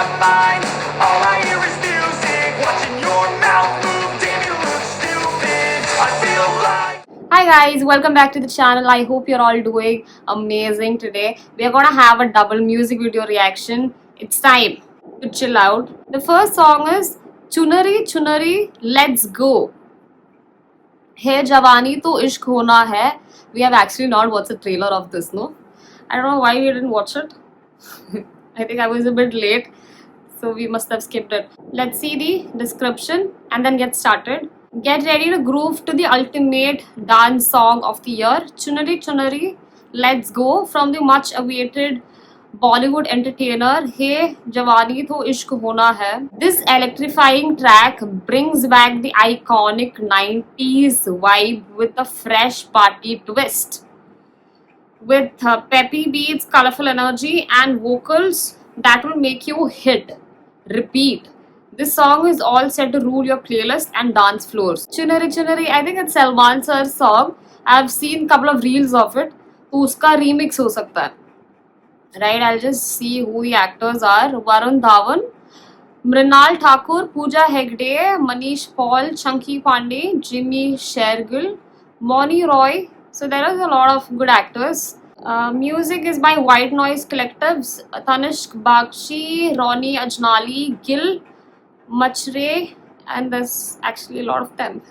my mind. All I hear is music, watching your mouth move. Damn, you look stupid. I feel like. Hi guys, welcome back to the channel. I hope you're all doing amazing today. We are gonna have a double music video reaction. It's time to chill out. The first song is Chunari Chunari Let's Go. Hey Javani to Ishq Hona Hai. We have actually not watched the trailer of this, no? I don't know why we didn't watch it. I think I was a bit late, so we must have skipped it. Let's see the description and then get started. Get ready to groove to the ultimate dance song of the year, Chunari Chunari Let's Go, from the much awaited Bollywood entertainer Hey Jawani To Ishq Hona Hai. This electrifying track brings back the iconic 90s vibe with a fresh party twist. With peppy beats, colorful energy, and vocals that will make you hit, repeat. This song is all set to rule your playlist and dance floors. Chunari Chunari, I think it's Salman sir's song. I've seen couple of reels of it. तो उसका remix हो सकता है. Right, I'll just see who the actors are. Varun Dhawan, Mrinal Thakur, Pooja Hegde, Manish Paul, Chunky Pandey, Jimmy Shergill, Moni Roy. So there is a lot of good actors. Music is by White Noise Collectives, Tanishq Bakshi, Ronnie Ajnali, Gil Machre, and there's actually a lot of them.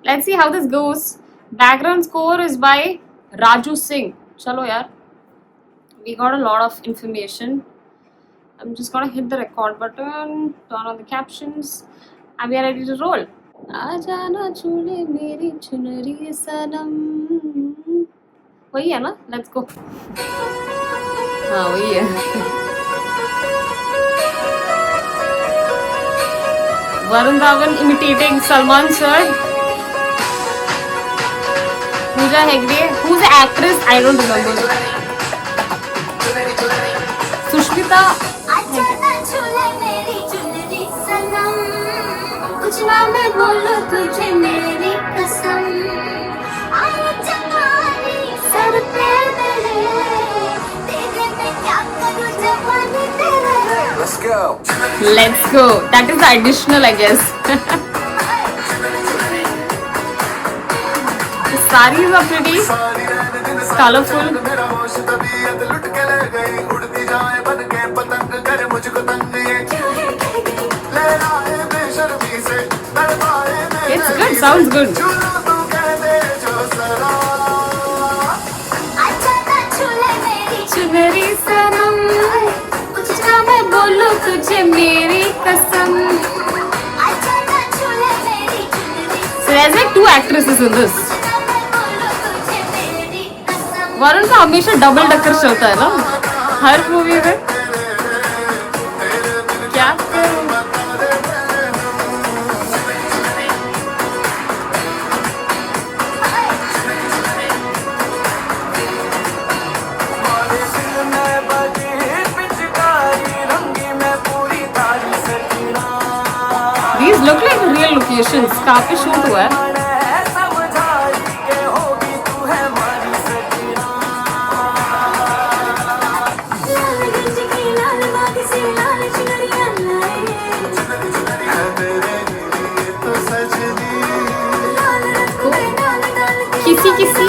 Let's see how this goes. Background score is by Raju Singh. Chalo yaar. We got a lot of information. I'm just gonna hit the record button, turn on the captions, and we are ready to roll. आजा ना झूले मेरी चुनरी सनम. वही है ना? Let's go. हाँ वही है. Varun Dhawan imitating Salman sir. Pooja Hegde. Who's the actress? I don't remember. Sushmita. कुछ ना मैं बोलूं तुझे मेरी कसम. सर पे मेरे तेरे में क्या करूं जवानी तेरे. Let's go. Let's go. That is additional, I guess. The sarees are pretty colorful. It's good, sounds good. चुनरी सनम, कुछ ना मैं बोलूं तुझे मेरी कसम. So there's like two actresses in this. Varun का हमेशा डबल डक्कर चलता है ना हर मूवी में. क्या करूं? These look like real locations. काफी शूट हुआ है. किसी किसी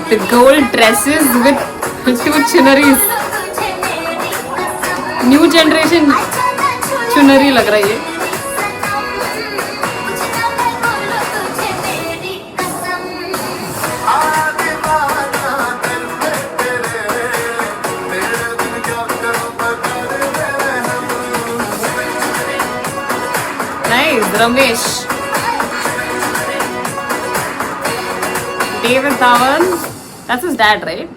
the gold dresses with two chunaris. New generation chunari लग रही है. Nice, Ramesh. David Dhawan. That's his dad, right?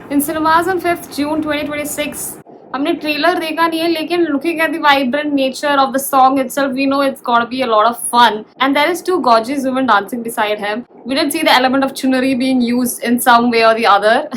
In cinemas on 5th June 2026. हमने ट्रेलर देखा नहीं है, लेकिन looking at the vibrant nature of the song itself, we know it's gonna be a lot of fun. And there is two gorgeous women dancing beside him. We did see the element of chunari being used in some way or the other,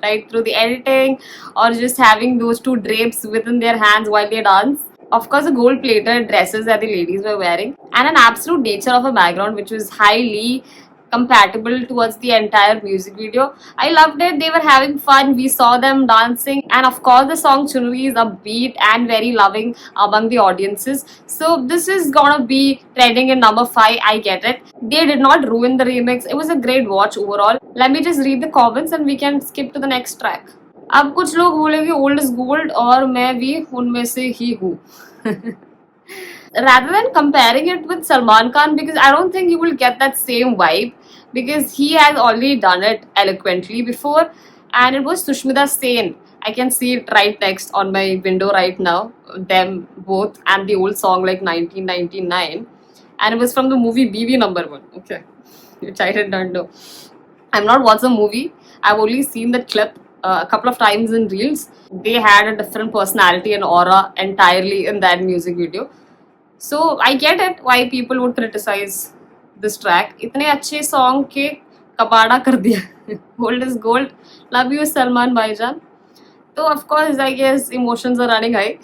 right, through the editing or just having those two drapes within their hands while they dance. Of course, the gold-plated dresses that the ladies were wearing, and an absolute nature of a background which was highly compatible towards the entire music video. I loved it. They were having fun. We saw them dancing, and of course, the song Chunri is upbeat and very loving among the audiences. So this is gonna be trending in number 5. I get it. They did not ruin the remix. It was a great watch overall. Let me just read the comments and we can skip to the next track. अब कुछ लोग बोलेंगे old is gold और मैं भी उनमें से ही हूँ. Rather than comparing it with Salman Khan, because I don't think you will get that same vibe, because he has already done it eloquently before, and it was Sushmita Sen. I can see it right next on my window right now, them both, and the old song like 1999, and it was from the movie BV number 1. Okay, which I did not know. I've not watched the movie. I've only seen the clip a couple of times in reels. They had a different personality and aura entirely in that music video. So I get it why people would criticize this track. इतने अच्छे song के कबाड़ा कर दिया. Gold is gold. Love you Salman भाईजान. So of course I guess emotions are running high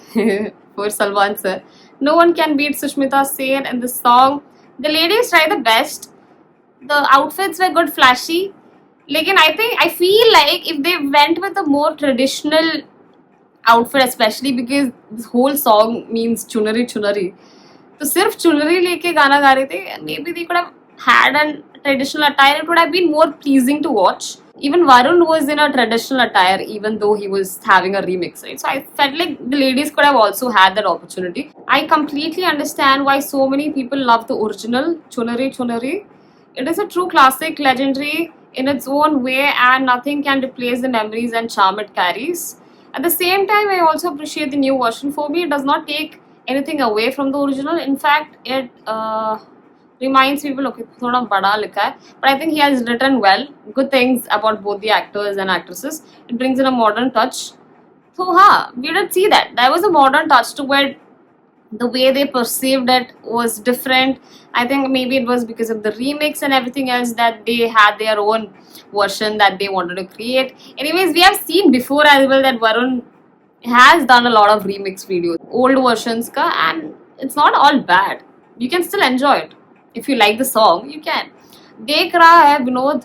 for Salman sir. No one can beat Sushmita Sen in this song. The ladies try the best. The outfits were good, flashy. लेकिन I feel like if they went with a more traditional outfit, especially because this whole song means chunari chunari, तो सिर्फ चुनरी लेके गाना गा रहे थे, maybe they could have had a traditional attire. It would have been more pleasing to watch. Even Varun was in a traditional attire, even though he was having a remix, right? So I felt like the ladies could have also had that opportunity. I completely understand why so many people love the original Chunari Chunari. It is a true classic, legendary in its own way, and nothing can replace the memories and charm it carries. At the same time, I also appreciate the new version. For me, it does not take anything away from the original. In fact, it reminds people, okay, thoda bada likha hai, but I think he has written well, good things about both the actors and actresses. It brings in a modern touch. So, we did see that. There was a modern touch to it. The way they perceived it was different. I think maybe it was because of the remix and everything else that they had their own version that they wanted to create. Anyways, we have seen before as well that Varun has done a lot of remix videos, old versions ka, and it's not all bad. You can still enjoy it. If you like the song, you can. देख रहा है विनोद,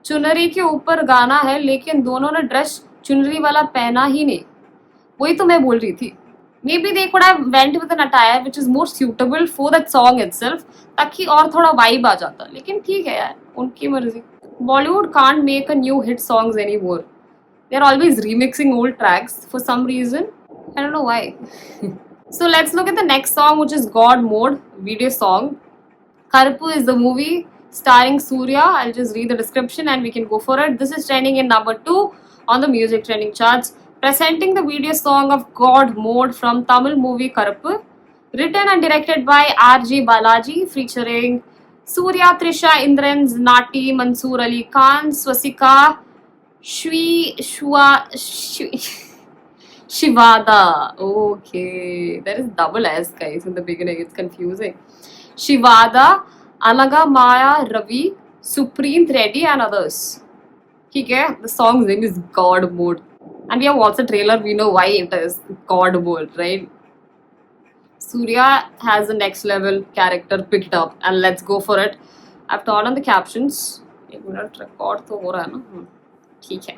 चुनरी के ऊपर गाना है लेकिन दोनों ने ड्रेस चुनरी वाला पहना ही नहीं. वही तो मैं बोल रही थी. Maybe they could have went with an attire which is more suitable for that song itself, ताकि और थोड़ा vibe आ जाता. लेकिन ठीक है यार, उनकी मर्जी. Bollywood can't make a new hit songs anymore. They're always remixing old tracks for some reason. I don't know why. So let's look at the next song, which is God Mode video song. Karpu is the movie starring Surya. I'll just read the description and we can go for it. This is trending in number 2 on the music trending charts. Presenting the video song of God Mode from Tamil movie Karpu. Written and directed by R.J. Balaji, featuring Surya, Trisha, Indran, Nati, Mansoor Ali Khan, Swastika, Shivada. Okay, there is double S, guys, in the beginning. It's confusing. Shivada, Anaga Maya, Ravi, Supreme Reddy, and others. Okay, the song's name is God Mode. And we have watched the trailer, we know why it is God Mode, right? Surya has the next level character picked up, and let's go for it. I've turned on the captions. एक minute record तो हो रहा है ना? ठीक है.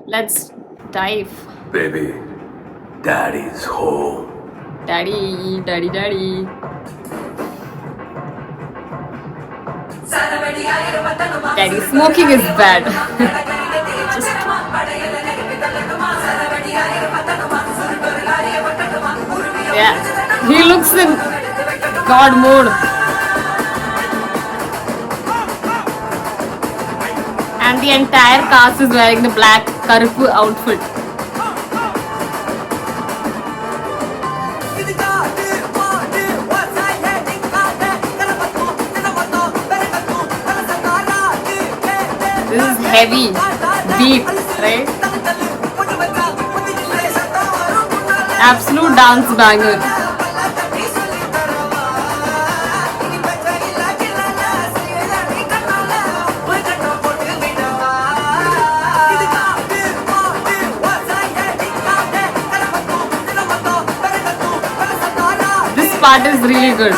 Let's dive. Baby, Daddy's home. Daddy, daddy, daddy. Daddy, smoking is bad. Yeah, he looks in God mode. And the entire cast is wearing the black Karpu outfit. This is heavy, deep, right? Absolute dance banger. This part is really good.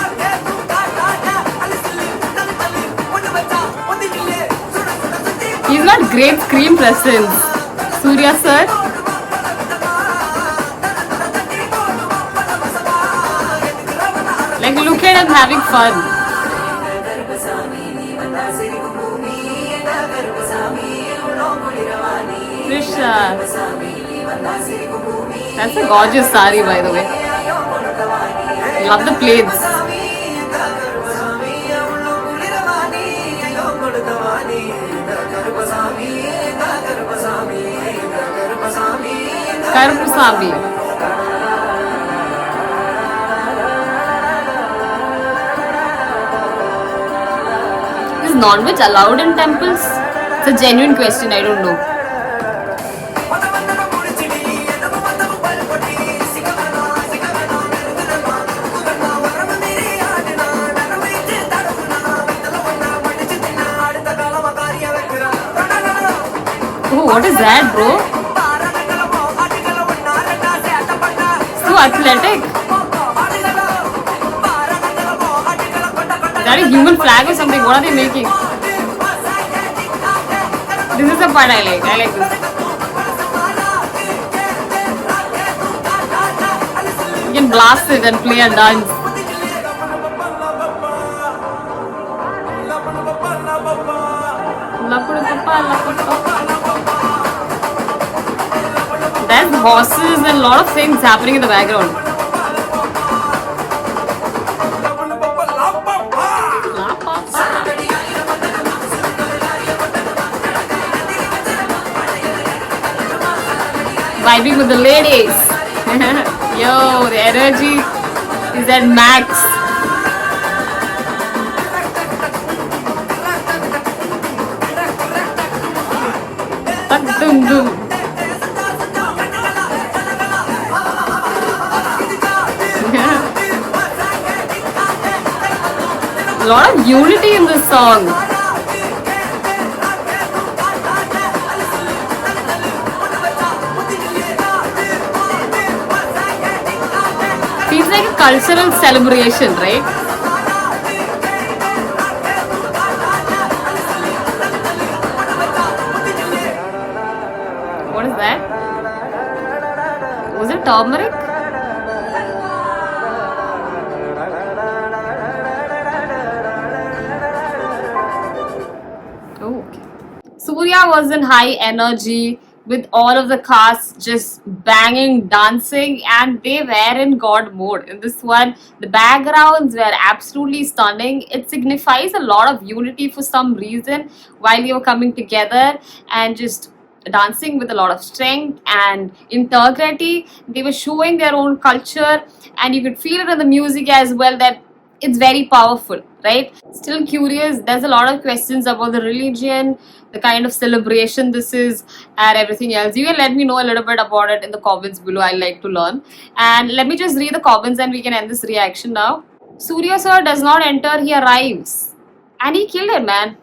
He's got great screen presence. Surya sir. Like, look at him having fun. Krishna. That's a gorgeous sari, by the way. Love the plaits. Karpusami. Is non-veg allowed in temples? It's a genuine question, I don't know. Oh, what is that, bro? So athletic. Is that a human flag or something? What are they making? This is the part I like. I like this. You can blast it and play and dance. There's horses and a lot of things happening in the background. Vibing with the ladies. Yo, the energy is at max. Tak dum dum. A lot of unity in this song. Feels like a cultural celebration, right? What is that? Was it turmeric? Oh, okay. Surya was in high energy with all of the cast just banging, dancing, and they were in God mode. In this one, the backgrounds were absolutely stunning. It signifies a lot of unity for some reason while they were coming together and just dancing with a lot of strength and integrity. They were showing their own culture, and you could feel it in the music as well that it's very powerful, right? Still curious. There's a lot of questions about the religion, the kind of celebration this is, and everything else. You can let me know a little bit about it in the comments below. I like to learn. And let me just read the comments and we can end this reaction now. Surya sir does not enter, he arrives. And he killed it, man.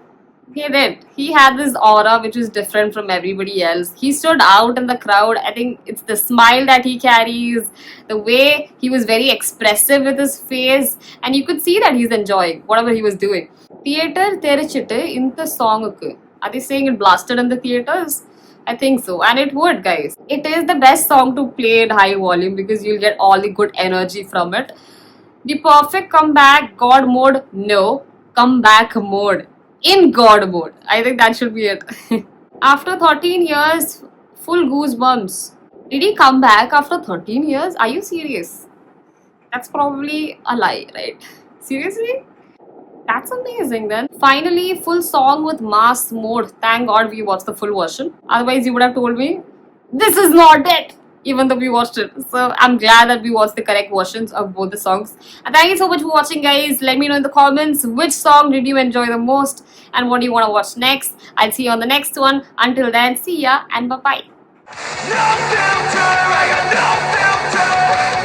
He did. He had this aura which was different from everybody else. He stood out in the crowd. I think it's the smile that he carries, the way he was very expressive with his face, and you could see that he's enjoying whatever he was doing. Theater Terichitte in the song. Are they saying it blasted in the theaters? I think so, and it would, guys. It is the best song to play at high volume because you'll get all the good energy from it. The perfect comeback, God mode, no. Comeback mode. In God mode. I think that should be it. After 13 years, full goosebumps. Did he come back after 13 years? Are you serious? That's probably a lie, right? Seriously? That's amazing then. Finally, full song with mass mode. Thank God we watched the full version. Otherwise, you would have told me, this is not it. Even though we watched it. So I'm glad that we watched the correct versions of both the songs. And thank you so much for watching, guys. Let me know in the comments which song did you enjoy the most and what do you want to watch next. I'll see you on the next one. Until then, see ya and bye-bye. No filter, I got no filter. But